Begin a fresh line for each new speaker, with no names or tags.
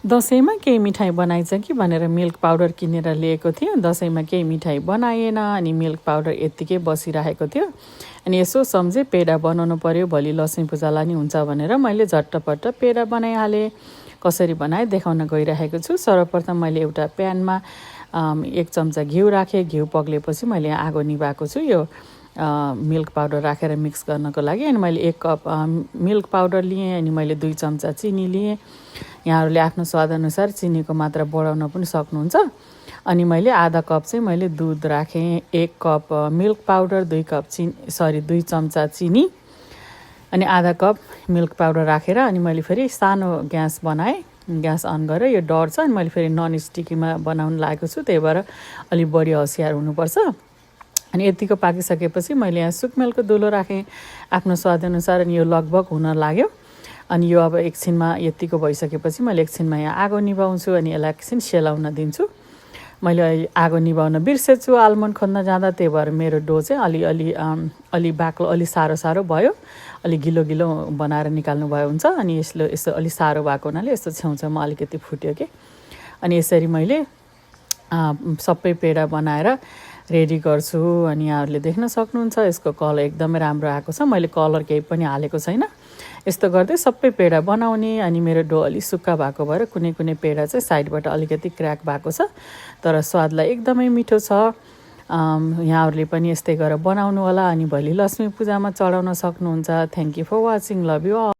दसैँमा केही मिठाई बनाइन्छ कि भनेर मिल्क पाउडर किनेर लिएको थियो। दसैँमा केही मिठाई बनाएन अनि मिल्क पाउडर यत्तिकै बसिरहेको थियो। अनि यसो सम्झेँ पेडा बनाउनु पर्यो, भोलि लक्ष्मी पूजालाई नि हुन्छ भनेर मैले झट्टपट्ट पेडा बनाइहालेँ। कसरी बनाएँ देखाउन गइरहेको छु। सर्वप्रथम मैले एउटा प्यानमा 1 चम्चा घिउ राखेँ। घिउ पग्लेपछि मैले आगो निभाएको छु यो मिल्क पाउडर राखेर मिक्स गर्नको लागि। अनि मैले 1 कप मिल्क पाउडर लिएँ अनि मैले 2 चम्चा चिनी लिएँ। यहाँहरूले आफ्नो स्वादअनुसार चिनीको मात्रा बढाउन पनि सक्नुहुन्छ। अनि मैले आधा कप चाहिँ मैले दुध राखेँ, 1 कप मिल्क पाउडर, 2 चम्चा चिनी अनि आधा कप मिल्क पाउडर राखेर अनि मैले फेरि सानो ग्यास बनाएँ। ग्यास अन गरेर यो डढ्छ अनि मैले फेरि नन स्टिकीमा बनाउन लागेको छु, त्यही भएर अलि बढी होसियार हुनुपर्छ। अनि यतिको पाकिसकेपछि मैले यहाँ सुकमेलको धुलो राखेँ आफ्नो स्वादअनुसार। अनि यो लगभग हुन लाग्यो। अनि यो अब एकछिनमा यतिको भइसकेपछि मैले एकछिनमा यहाँ आगो निभाउँछु अनि यसलाई एकछिन सेलाउन दिन्छु। मैले आगो निभाउन बिर्सेछु आलमन्ड खोज्न जाँदा, त्यही भएर मेरो डो चाहिँ अलि बाक्लो, अलि साह्रो भयो। अलि गिलो बनाएर निकाल्नु भयो हुन्छ। अनि यसो अलि साह्रो भएको हुनाले यस्तो छेउछाउमा अलिकति फुट्यो कि। अनि यसरी मैले सबै पेडा बनाएर रेडी गर्छु। अनि यहाँहरूले देख्न सक्नुहुन्छ यसको कलर एकदमै राम्रो आएको छ। मैले कलर केही पनि हालेको छैन। यस्तो गर्दै सबै पेडा बनाउने। अनि मेरो डो अलि सुक्खा भएको भएर कुनै पेडा चाहिँ साइडबाट अलिकति क्र्याक भएको छ, तर स्वादलाई एकदमै मिठो छ। यहाँहरूले पनि यस्तै गरेर बनाउनु होला अनि भोलि लक्ष्मी पूजामा चढाउन सक्नुहुन्छ। Thank you for watching. Love you all.